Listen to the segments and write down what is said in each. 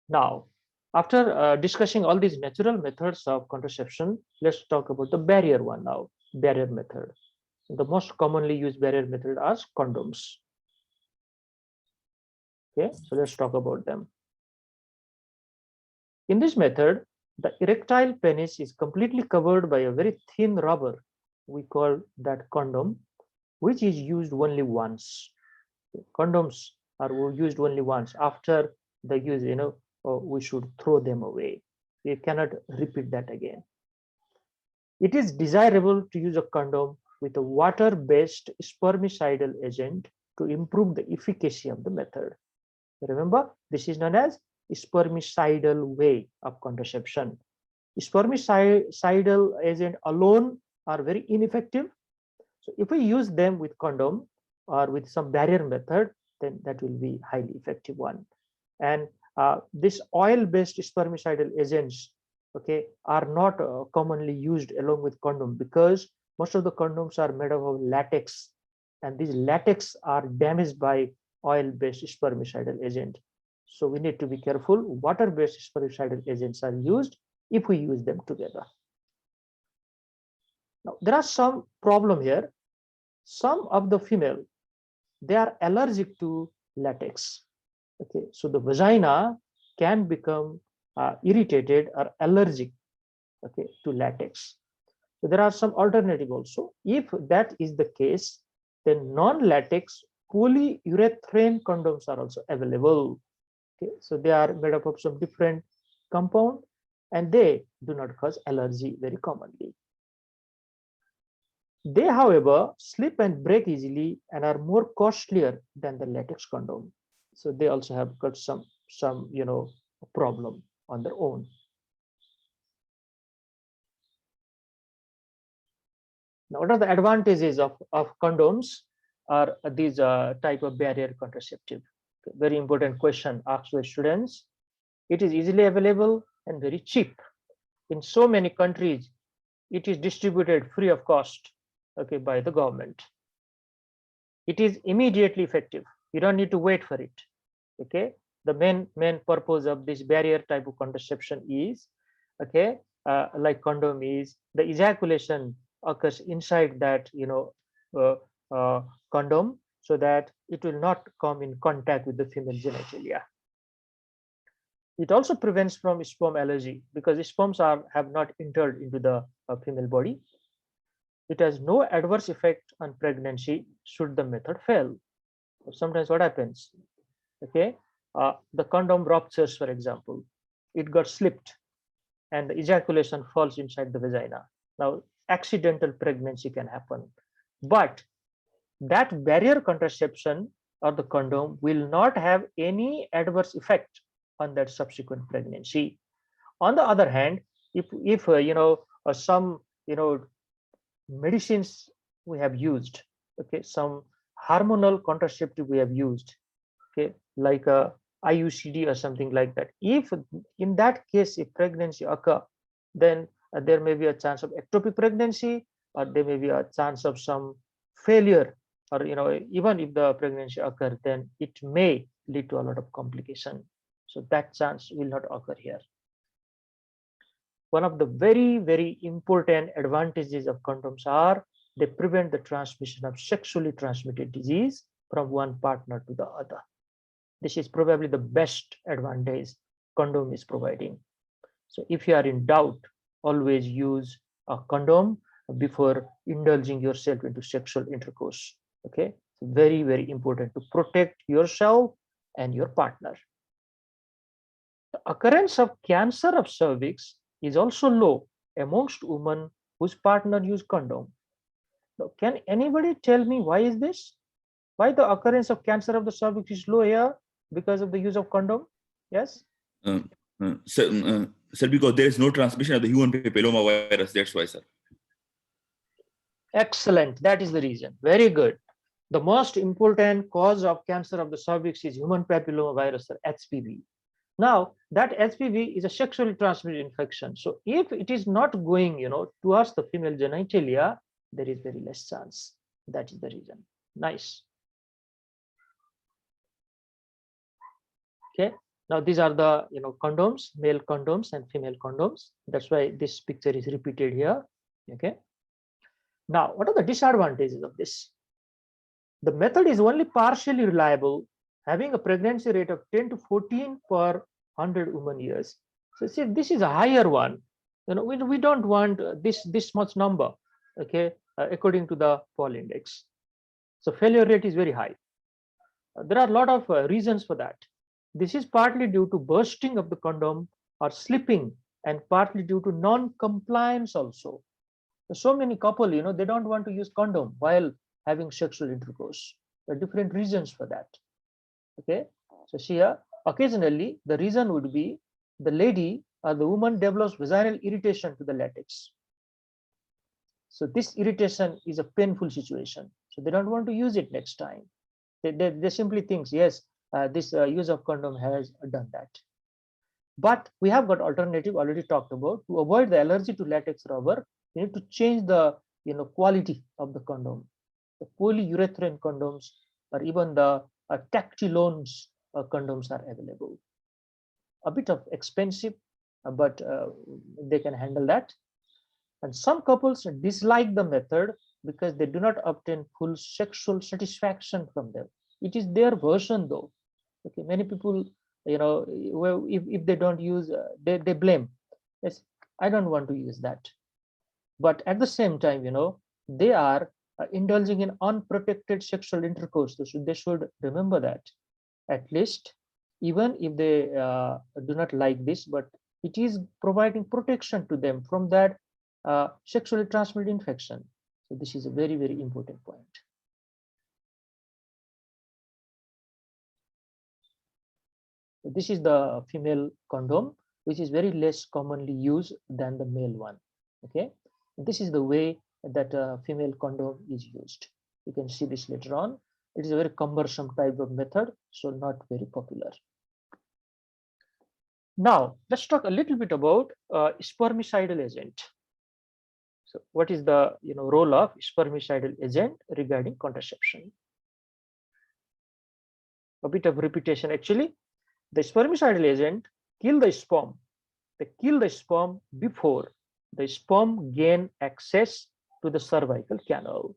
Now, after discussing all these natural methods of contraception, let's talk about the barrier one now, barrier method. The most commonly used barrier method are condoms. Okay, so let's talk about them. In this method, the erectile penis is completely covered by a very thin rubber. We call that condom, which is used only once. Condoms are used only once. After the use, we should throw them away. We cannot repeat that again. It is desirable to use a condom with a water-based spermicidal agent to improve the efficacy of the method. Remember, this is known as spermicidal way of contraception. Spermicidal agent alone are very ineffective. So if we use them with condom or with some barrier method, then that will be highly effective one. And this oil-based spermicidal agents, okay, are not commonly used along with condom because most of the condoms are made of latex, and these latex are damaged by oil-based spermicidal agent. So we need to be careful. Water-based spermicidal agents are used if we use them together. Now, there are some problem here. Some of the female, they are allergic to latex. Okay, so the vagina can become irritated or allergic, okay, to latex. So there are some alternative also. If that is the case, then non-latex polyurethane condoms are also available. Okay, so they are made up of some different compound and they do not cause allergy very commonly. They, however, slip and break easily and are more costlier than the latex condom. So they also have got some problem on their own. Now, what are the advantages of condoms or these type of barrier contraceptive? Very important question asked by students. It is easily available and very cheap. In so many countries, it is distributed free of cost, okay, by the government. It is immediately effective. You don't need to wait for it. Okay, the main purpose of this barrier type of contraception is, okay, like condom is, the ejaculation occurs inside that condom, so that it will not come in contact with the female genitalia. It also prevents from sperm allergy because sperms have not entered into the female body. It has no adverse effect on pregnancy should the method fail. Sometimes what happens, okay, the condom ruptures, for example, it got slipped and the ejaculation falls inside the vagina. Now, accidental pregnancy can happen, but that barrier contraception or the condom will not have any adverse effect on that subsequent pregnancy. On the other hand, if some medicines we have used, okay, some hormonal contraceptive we have used, okay, like a IUCD or something like that, if in that case if pregnancy occur, then there may be a chance of ectopic pregnancy, or there may be a chance of some failure, or even if the pregnancy occur, then it may lead to a lot of complication. So that chance will not occur here. One of the very important advantages of condoms are they prevent the transmission of sexually transmitted disease from one partner to the other. This is probably the best advantage condom is providing. So if you are in doubt, always use a condom before indulging yourself into sexual intercourse. Okay, so very important to protect yourself and your partner. The occurrence of cancer of cervix is also low amongst women whose partner use condom. Now, can anybody tell me why is this? Why the occurrence of cancer of the cervix is low here? Because of the use of condom? Yes? Sir, because there is no transmission of the human papilloma virus, that's why, sir. Excellent, that is the reason. Very good. The most important cause of cancer of the cervix is human papilloma virus, or HPV. Now, that HPV is a sexually transmitted infection. So if it is not going, towards the female genitalia, there is very less chance. That is the reason. Nice. Okay. Now these are the condoms, male condoms and female condoms. That's why this picture is repeated here. Okay. Now, what are the disadvantages of this? The method is only partially reliable, having a pregnancy rate of 10 to 14 per 100 woman years. So see, this is a higher one. We don't want this much number, okay, according to the Paul index. So failure rate is very high. There are a lot of reasons for that. This is partly due to bursting of the condom or slipping, and partly due to non-compliance also. So many couple, they don't want to use condom while having sexual intercourse. There are different reasons for that. Okay, so here occasionally the reason would be the lady or the woman develops vaginal irritation to the latex. So this irritation is a painful situation, so they don't want to use it next time. They simply think, yes, this use of condom has done that. But we have got alternative already talked about. To avoid the allergy to latex rubber, you need to change the quality of the condom. The polyurethane condoms or even the tactilones condoms are available. A bit of expensive, but they can handle that. And some couples dislike the method because they do not obtain full sexual satisfaction from them. It is their version though. Okay, many people, well, if they don't use, they blame. Yes, I don't want to use that. But at the same time, they are indulging in unprotected sexual intercourse. So they should remember that, at least, even if they do not like this, but it is providing protection to them from that sexually transmitted infection. So this is a very, very important point. So this is the female condom, which is very less commonly used than the male one. Okay, this is the way that female condom is used. You can see this later on. It is a very cumbersome type of method, so not very popular. Now let's talk a little bit about spermicidal agent. So what is the role of spermicidal agent regarding contraception? A bit of repetition actually. The spermicidal agent kill the sperm. They kill the sperm before the sperm gain access to the cervical canal.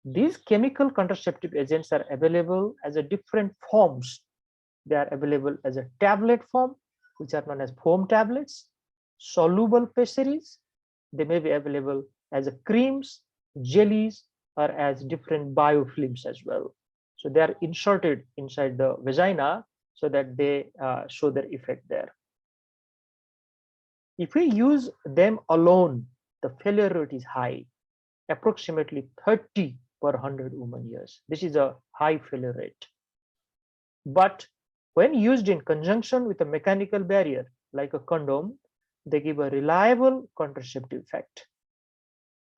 These chemical contraceptive agents are available as a different forms. They are available as a tablet form, which are known as foam tablets, soluble pessaries. They may be available as a creams, jellies, or as different biofilms as well. So they are inserted inside the vagina so that they show their effect there. If we use them alone, the failure rate is high, approximately 30 per 100 woman years. This is a high failure rate. But when used in conjunction with a mechanical barrier like a condom, they give a reliable contraceptive effect.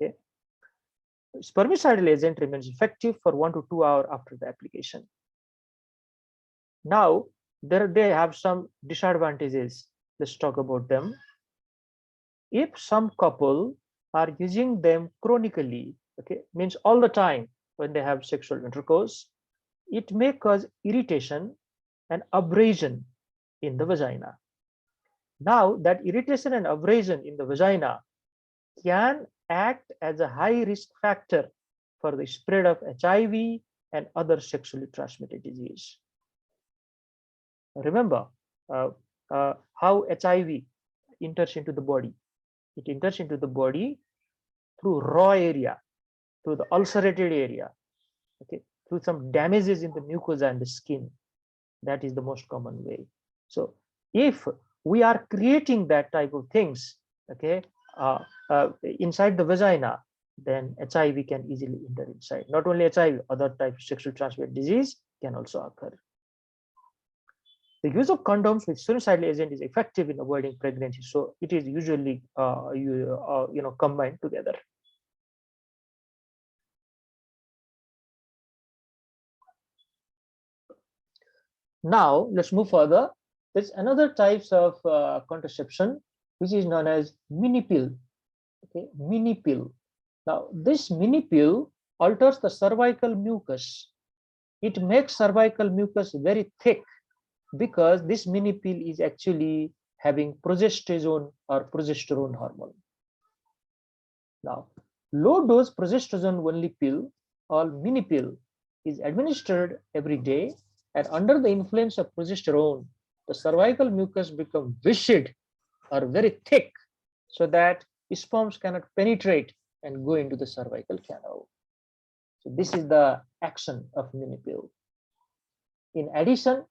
Okay. Spermicidal agent remains effective for 1 to 2 hours after the application. Now, they have some disadvantages. Let's talk about them. If some couple are using them chronically, okay, means all the time when they have sexual intercourse, it may cause irritation and abrasion in the vagina. Now, that irritation and abrasion in the vagina can act as a high risk factor for the spread of HIV and other sexually transmitted disease. Remember how HIV enters into the body. It enters into the body through raw area, through the ulcerated area, okay, through some damages in the mucosa and the skin. That is the most common way. So if we are creating that type of things, okay, inside the vagina, then HIV can easily enter inside. Not only HIV, other types of sexually transmitted disease can also occur. The use of condoms with spermicidal agent is effective in avoiding pregnancy, so it is usually combined together. Now let's move further. There's another types of contraception which is known as Minipill. Okay, Minipill. Now this Minipill alters the cervical mucus. It makes cervical mucus very thick because this mini pill is actually having progesterone or progesterone hormone. Now, low dose progesterone only pill or mini pill is administered every day, and under the influence of progesterone, the cervical mucus becomes viscid or very thick so that sperms cannot penetrate and go into the cervical canal. So this is the action of mini pill. In addition,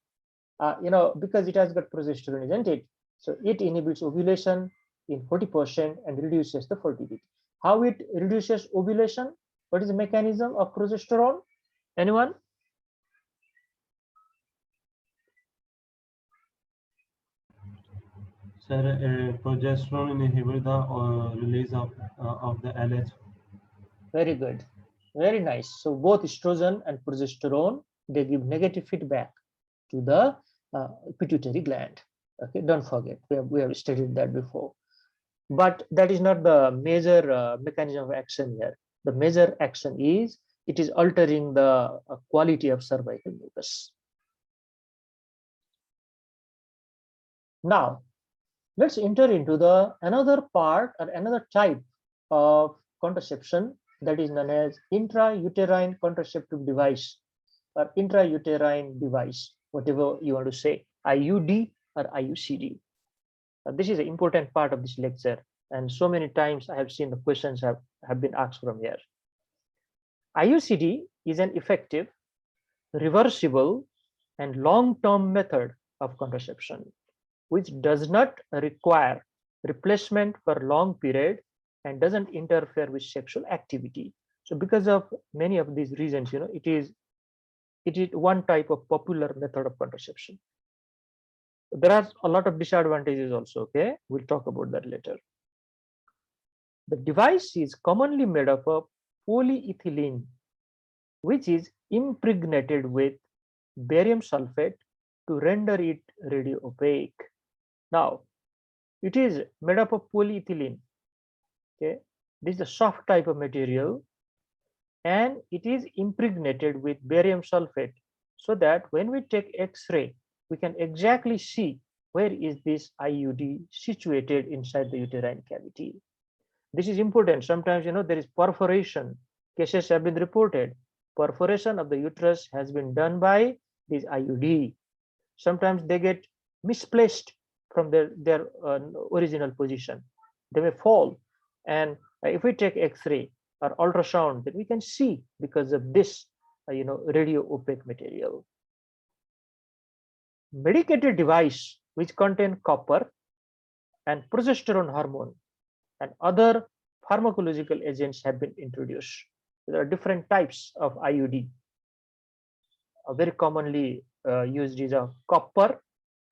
because it has got progesterone, isn't it? So it inhibits ovulation in 40% and reduces the fertility. How it reduces ovulation? What is the mechanism of progesterone? Anyone? Sir, progesterone inhibits the release of the LH. Very good. Very nice. So both estrogen and progesterone, they give negative feedback to the pituitary gland. Okay, don't forget, we have studied that before. But that is not the major mechanism of action here. The major action is it is altering the quality of cervical mucus. Now, let's enter into the another part or another type of contraception that is known as intrauterine contraceptive device or intrauterine device, whatever you want to say, IUD or IUCD. This is an important part of this lecture, and so many times I have seen the questions have been asked from here. IUCD is an effective, reversible, and long-term method of contraception, which does not require replacement for long period and doesn't interfere with sexual activity. So because of many of these reasons, it is one type of popular method of contraception. There are a lot of disadvantages also. Okay, we'll talk about that later. The device is commonly made up of polyethylene, which is impregnated with barium sulfate to render it radio opaque. Now, it is made up of polyethylene. Okay, this is a soft type of material, and it is impregnated with barium sulfate, so that when we take X-ray, we can exactly see where is this IUD situated inside the uterine cavity. This is important. Sometimes, there is perforation. Cases have been reported. Perforation of the uterus has been done by this IUD. Sometimes they get misplaced from their original position. They may fall. And if we take X-ray or ultrasound, then we can see because of this, radio opaque material. Medicated device which contain copper and progesterone hormone and other pharmacological agents have been introduced. There are different types of IUD. Very commonly used is a copper,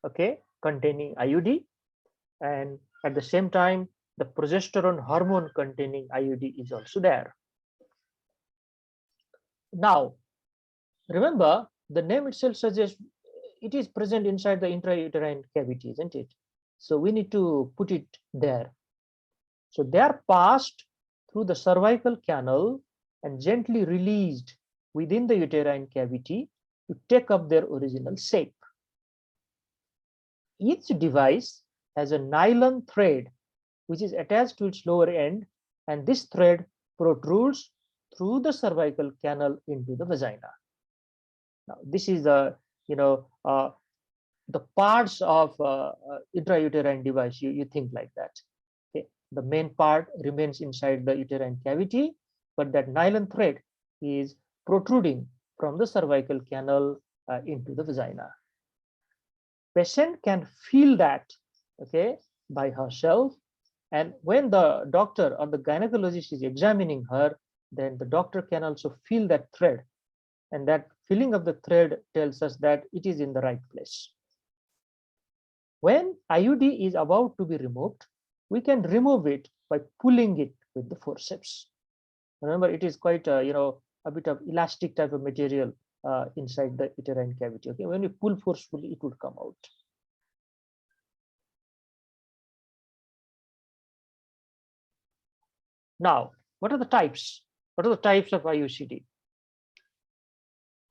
okay, containing IUD, and at the same time, the progesterone hormone containing IUD is also there. Now, remember, the name itself suggests it is present inside the intrauterine cavity, isn't it? So we need to put it there. So they are passed through the cervical canal and gently released within the uterine cavity to take up their original shape. Each device has a nylon thread which is attached to its lower end, and this thread protrudes through the cervical canal into the vagina. Now, this is the the parts of intrauterine device. You think like that. Okay, the main part remains inside the uterine cavity, but that nylon thread is protruding from the cervical canal into the vagina. Patient can feel that, okay, by herself, and when the doctor or the gynecologist is examining her, then the doctor can also feel that thread, and that feeling of the thread tells us that it is in the right place. When IUD is about to be removed, we can remove it by pulling it with the forceps. Remember, it is quite a bit of elastic type of material inside the uterine cavity. Okay, when we pull forcefully, it would come out. Now, what are the types? What are the types of IUCD?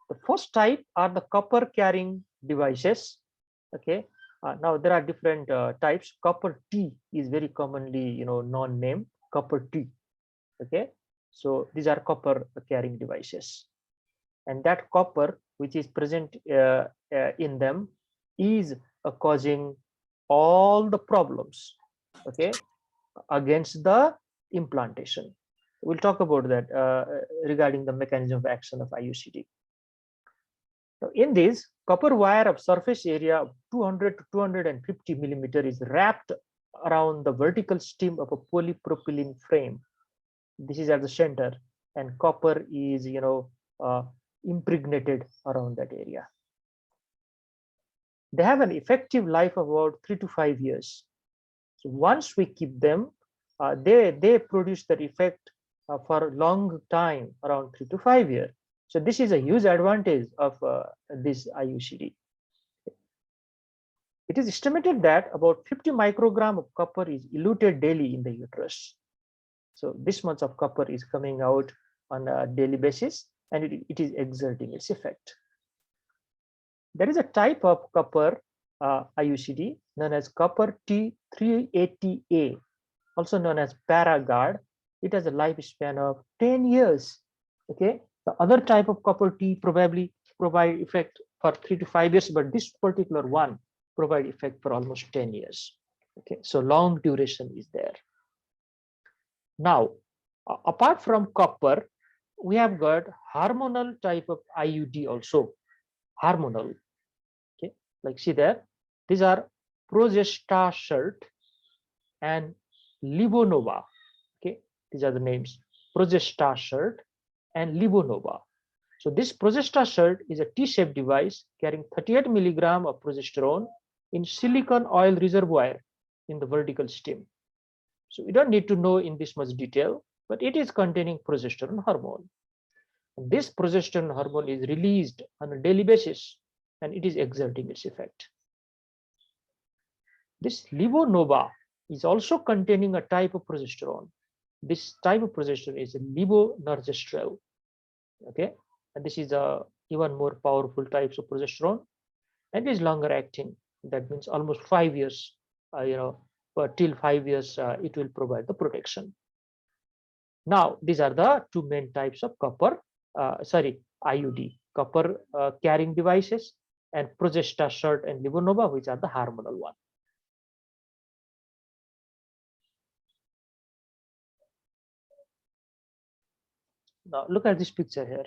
The first type are the copper carrying devices, Okay. Now there are different types. Copper T is very commonly, known name, copper T. Okay. So these are copper carrying devices, and that copper which is present in them is causing all the problems, okay, against the implantation. We'll talk about that regarding the mechanism of action of IUCD. So in this, copper wire of surface area of 200 to 250 millimeter is wrapped around the vertical stem of a polypropylene frame. This is at the center, and copper is, impregnated around that area. They have an effective life of about 3 to 5 years. So once we keep them, they produce that effect for a long time, around 3 to 5 years. So this is a huge advantage of this IUCD. It is estimated that about 50 microgram of copper is eluted daily in the uterus. So this much of copper is coming out on a daily basis, and it is exerting its effect. There is a type of copper IUCD known as copper T380A, also known as Paragard. It has a lifespan of 10 years. Okay, the other type of copper T probably provide effect for 3 to 5 years, but this particular one provide effect for almost 10 years. Okay, so long duration is there. Now, apart from copper, we have got hormonal type of IUD also. Hormonal. Okay, like see there, these are Progestasert and Livonova. Okay, these are the names, Progestasert and Livonova. So this Progestasert is a T-shaped device carrying 38 milligram of progesterone in silicon oil reservoir in the vertical stem. So we don't need to know in this much detail, but it is containing progesterone hormone. And this progesterone hormone is released on a daily basis, and it is exerting its effect. This Livonova is also containing a type of progesterone. This type of progesterone is levonorgestrel. Okay, and this is a even more powerful types of progesterone, and is longer acting. That means almost 5 years. But till 5 years, it will provide the protection. Now, these are the two main types of copper, IUD, copper carrying devices, and Progestasert and Livonova, which are the hormonal one. Now, look at this picture here.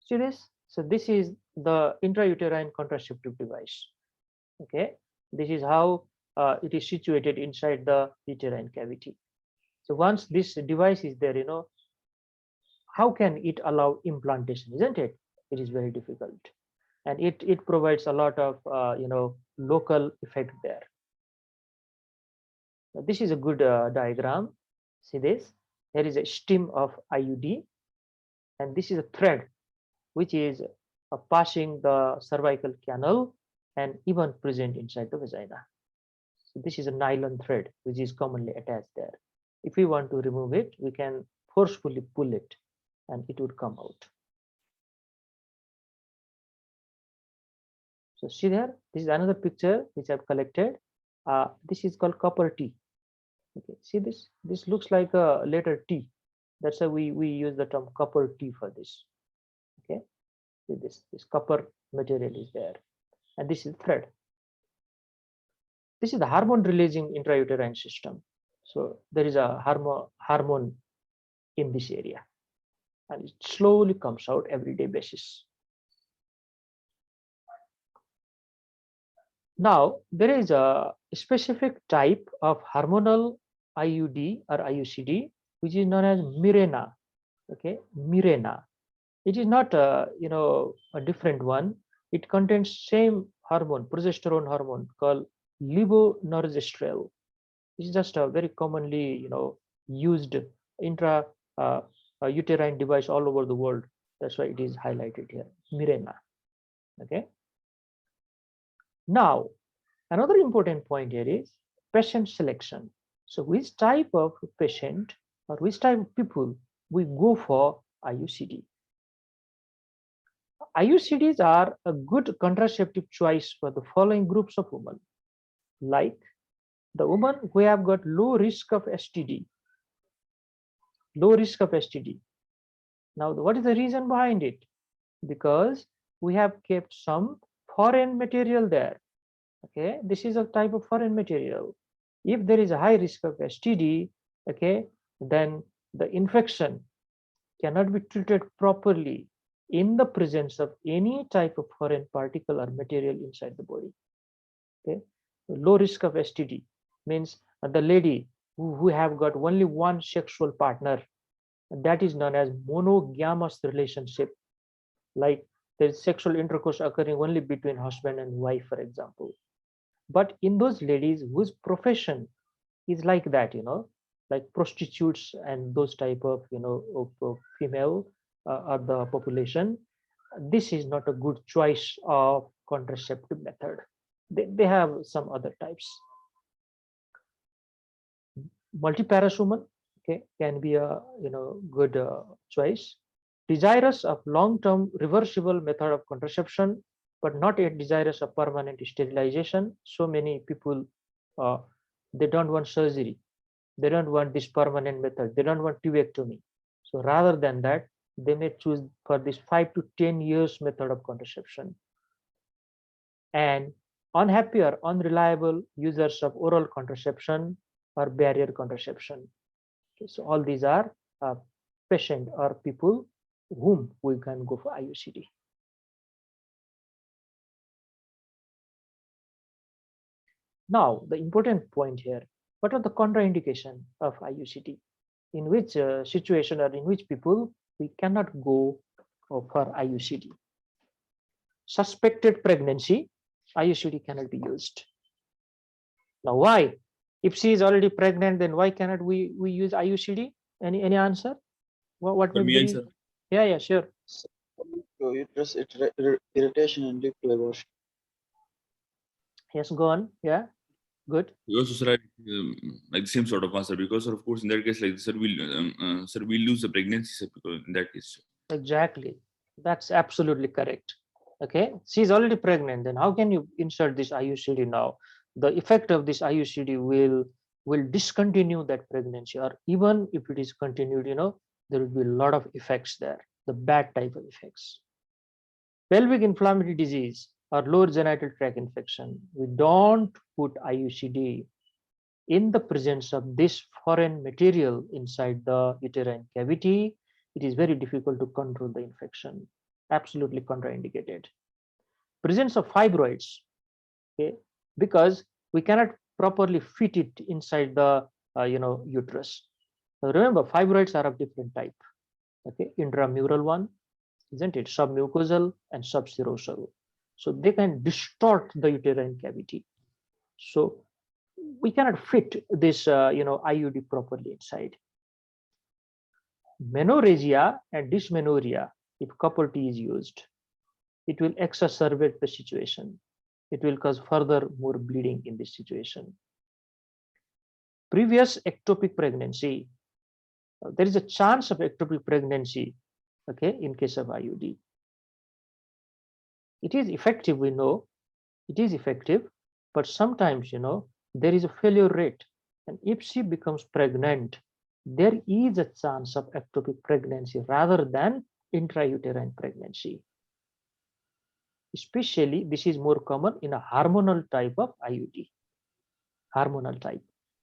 See this? So this is the intrauterine contraceptive device. Okay, this is how it is situated inside the uterine cavity. So once this device is there, how can it allow implantation, isn't it? It is very difficult, and it provides a lot of local effect there. Now, this is a good diagram. See this? There is a stem of IUD, and this is a thread which is passing the cervical canal and even present inside the vagina. So this is a nylon thread which is commonly attached there. If we want to remove it, we can forcefully pull it and it would come out. So see there, this is another picture which I've collected. This is called copper T. Okay, see this? This looks like a letter T. That's why we use the term copper T for this. Okay, see this copper material is there, and this is thread. This is the hormone releasing intrauterine system. So there is a hormone in this area, and it slowly comes out everyday basis. Now there is a specific type of hormonal IUD or IUCD which is known as Mirena. Okay, Mirena. It is not a different one. It contains same hormone, progesterone hormone called levonorgestrel. This is just a very commonly used uterine device all over the world. That's why it is highlighted here, Mirena. Okay. Now, another important point here is patient selection. So which type of patient or which type of people we go for IUCD? IUCDs are a good contraceptive choice for the following groups of women, like the women who have got low risk of STD. Low risk of STD. Now, what is the reason behind it? Because we have kept some foreign material there. Okay, this is a type of foreign material. If there is a high risk of STD, okay, then the infection cannot be treated properly in the presence of any type of foreign particle or material inside the body. Okay, low risk of STD means the lady who have got only one sexual partner, that is known as monogamous relationship, like there's sexual intercourse occurring only between husband and wife, for example. But in those ladies whose profession is like that, like prostitutes and those type of, of female or the population, this is not a good choice of contraceptive method. They have some other types. Multiparous woman, okay, can be a good choice. Desirous of long-term reversible method of contraception, but not yet desirous of permanent sterilization. So many people, they don't want surgery. They don't want this permanent method. They don't want tubectomy. So rather than that, they may choose for this 5 to 10 years method of contraception. And unhappy or unreliable users of oral contraception or barrier contraception. Okay, so all these are patient or people whom we can go for IUCD. Now, the important point here, what are the contraindication of IUCD? In which situation or in which people we cannot go for IUCD? Suspected pregnancy, IUCD cannot be used. Now, why? If she is already pregnant, then why cannot we use IUCD? Any answer? What For may be me, the answer. reason? Yeah, sure. Uterus irritation and due to abortion. Yes, go on. Yeah, good. You also said like the same sort of answer because, of course, in that case, like sir, we'll lose the pregnancy, sir, because in that case. Exactly. That's absolutely correct. Okay, she's already pregnant. Then how can you insert this IUCD now? The effect of this IUCD will discontinue that pregnancy, or even if it is continued, there will be a lot of effects there, the bad type of effects. Pelvic inflammatory disease or lower genital tract infection. We don't put IUCD in the presence of this foreign material inside the uterine cavity. It is very difficult to control the infection. Absolutely contraindicated. Presence of fibroids, okay, because we cannot properly fit it inside the uterus. Now remember, fibroids are of different type. Okay, intramural one, isn't it? Submucosal and subserosal. So they can distort the uterine cavity. So we cannot fit this IUD properly inside. Menorrhagia and dysmenorrhea, if couple T is used, it will exacerbate the situation. It will cause further more bleeding in this situation. Previous ectopic pregnancy, there is a chance of ectopic pregnancy, okay, in case of IUD. It is effective, we know, it is effective, but sometimes, there is a failure rate. And if she becomes pregnant, there is a chance of ectopic pregnancy rather than intrauterine pregnancy. Especially, this is more common in a hormonal type of IUD. Hormonal type.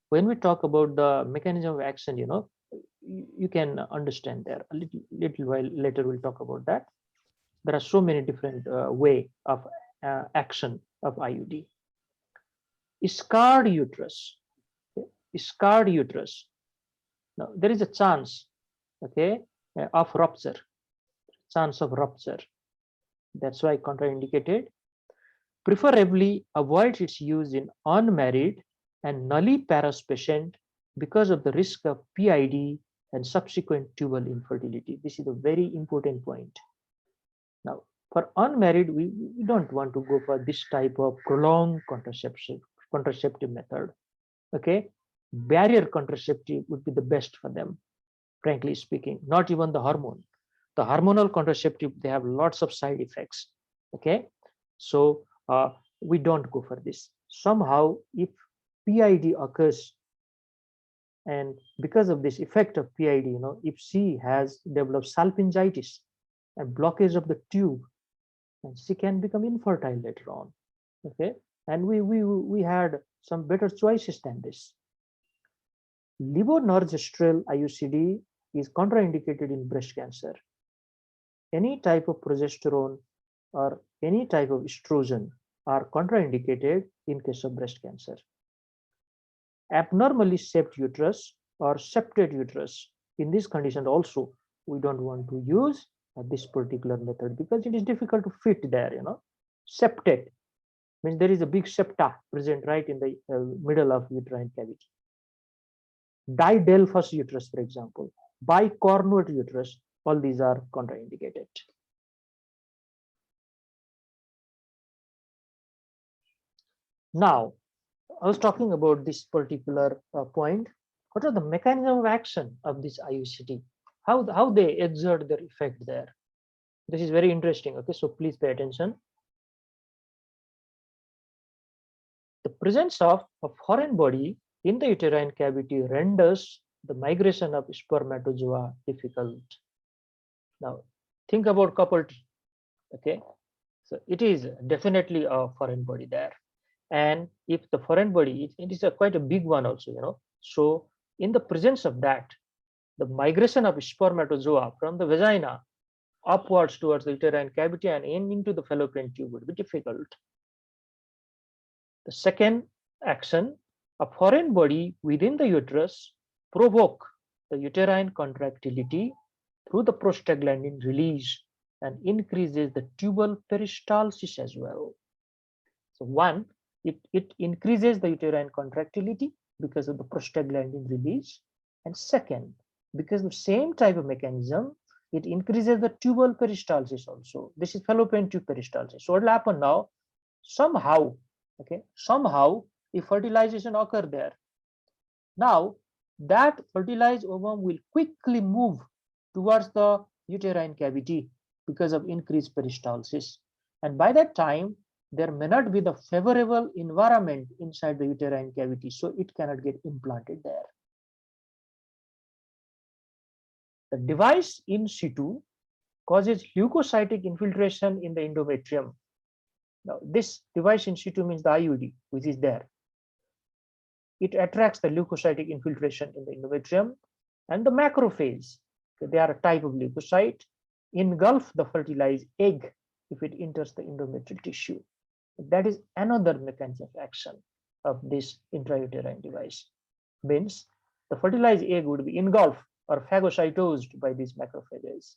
When we talk about the mechanism of action, you can understand there. A little while later, we'll talk about that. There are so many different way of action of IUD. Scarred uterus. Okay? Scarred uterus. Now, there is a chance, okay, of rupture. Chance of rupture. That's why contraindicated. Preferably avoid its use in unmarried and nulliparous patient because of the risk of PID and subsequent tubal infertility. This is a very important point. Now, for unmarried, we don't want to go for this type of prolonged contraceptive method. Okay, barrier contraceptive would be the best for them, frankly speaking. Not even the hormone. the hormonal contraceptive, they have lots of side effects. Okay, so we don't go for this. Somehow, if PID occurs, and because of this effect of PID, if she has developed salpingitis and blockage of the tube, and she can become infertile later on. Okay, and we had some better choices than this. Levonorgestrel IUCD is contraindicated in breast cancer. Any type of progesterone or any type of estrogen are contraindicated in case of breast cancer. Abnormally shaped uterus or septate uterus, in this condition also, we don't want to use this particular method because it is difficult to fit there. Septate means there is a big septa present right in the middle of uterine cavity. Didelphus uterus, for example, bicornuate uterus, all these are contraindicated. Now, I was talking about this particular point. What are the mechanism of action of this IUCD? How they exert their effect there? This is very interesting. Okay, so please pay attention. The presence of a foreign body in the uterine cavity renders the migration of spermatozoa difficult. Now, think about couple T. Okay, so it is definitely a foreign body there. And if the foreign body, it is quite a big one also, So in the presence of that, the migration of spermatozoa from the vagina upwards towards the uterine cavity and into the fallopian tube would be difficult. The second action, a foreign body within the uterus provoke the uterine contractility through the prostaglandin release and increases the tubal peristalsis as well. So one, it increases the uterine contractility because of the prostaglandin release. And second, because of the same type of mechanism, it increases the tubal peristalsis also. This is fallopian tube peristalsis. So what will happen now? Somehow, if fertilization occur there, now that fertilized ovum will quickly move towards the uterine cavity because of increased peristalsis. And by that time, there may not be the favorable environment inside the uterine cavity, so it cannot get implanted there. The device in situ causes leukocytic infiltration in the endometrium. Now, this device in situ means the IUD, which is there. It attracts the leukocytic infiltration in the endometrium, and the macrophage, they are a type of leukocyte, engulf the fertilized egg if it enters the endometrial tissue. That is another mechanism of action of this intrauterine device. Means the fertilized egg would be engulfed or phagocytosed by these macrophages.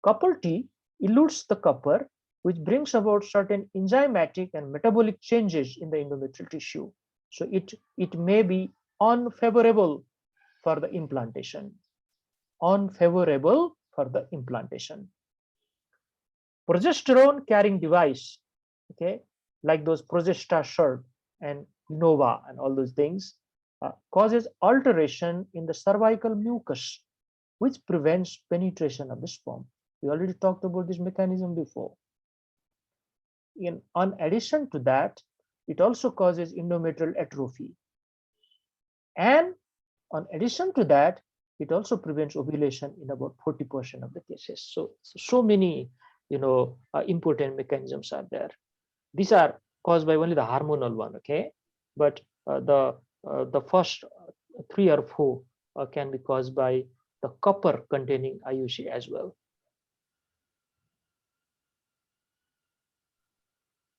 Couple T elutes the copper, which brings about certain enzymatic and metabolic changes in the endometrial tissue. So it may be unfavorable for the implantation. Unfavorable for the implantation. Progesterone carrying device, okay, like those Progesta shirt and Nova and all those things, causes alteration in the cervical mucus, which prevents penetration of the sperm. We already talked about this mechanism before. In addition to that, it also causes endometrial atrophy. And in addition to that, it also prevents ovulation in about 40% of the cases. So many, important mechanisms are there. These are caused by only the hormonal one, okay? But the first 3 or 4 can be caused by the copper containing IUC as well.